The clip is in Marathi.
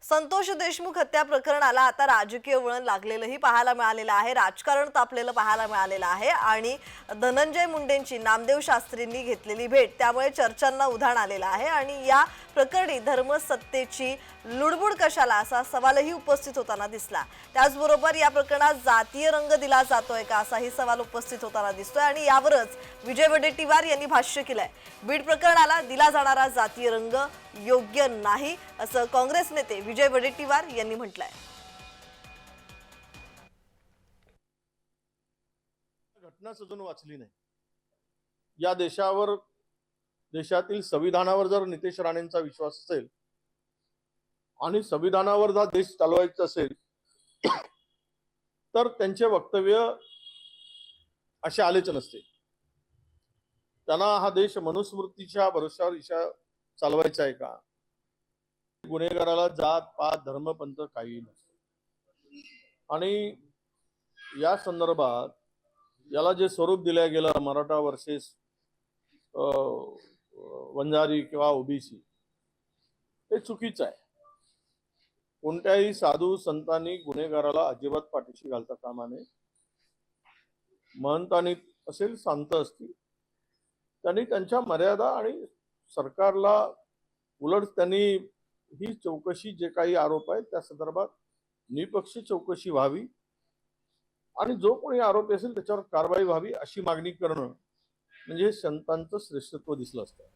संतोष देशमुख हत्या प्रकरणाला आता राजकीय वळण लागलेलंही पाहायला मिळालेलं आहे। राजकारण तापलेलं पाहायला मिळालेलं आहे आणि धनंजय मुंडेंची नामदेव शास्त्रींनी घेतलेली भेट त्यामुळे चर्चांना उधाण आलेलं आहे आणि या प्रकरणी धर्मसत्तेची लुडबुड कशाला असा सवालही उपस्थित होताना दिसला। त्याचबरोबर या प्रकरणात जातीय रंग दिला जातोय का असाही सवाल उपस्थित होताना दिसतोय आणि यावरच विजय वडेट्टीवार यांनी भाष्य केलंय। बीड प्रकरणाला दिला जाणारा जातीय रंग योग्य नाही असं काँग्रेस नेते विजय वडेट्टीवार यांनी म्हटलंय। घटना अजून वाचली नाही। या देशावर, देशातील संविधानावर जर नितेश राणेंचा विश्वास असेल आणि संविधानावर जर देश चालवायचा असेल तर त्यांचे वक्तव्य असे आलेच नसते। त्यांना हा देश मनुस्मृतीच्या भरोश्यावर चालवायचा आहे का? गुन्हेगाराला जात पात धर्म पंथ काही नसते। आणि या संदर्भात याला जे स्वरूप दिलं गेलं मराठा वर्सेस वंजारी किंवा ओबीसी, हे चुकीचं आहे। कोणत्याही साधू संतांनी गुन्हेगाराला अजिबात पाठीशी घालता कामा नये। महंतांनी असेल, संत असतील, त्यांनी त्यांच्या मर्यादा आणि सरकारला उलट त्यांनी ही चौकशी जे काही आरोप आहेत त्या संदर्भात निपक्षी चौकशी व्हावी आणि जो कोणी आरोपी असेल त्याच्यावर कारवाई व्हावी अशी मागणी करणं म्हणजे संतांचं श्रेष्ठत्व दिसलं असतं।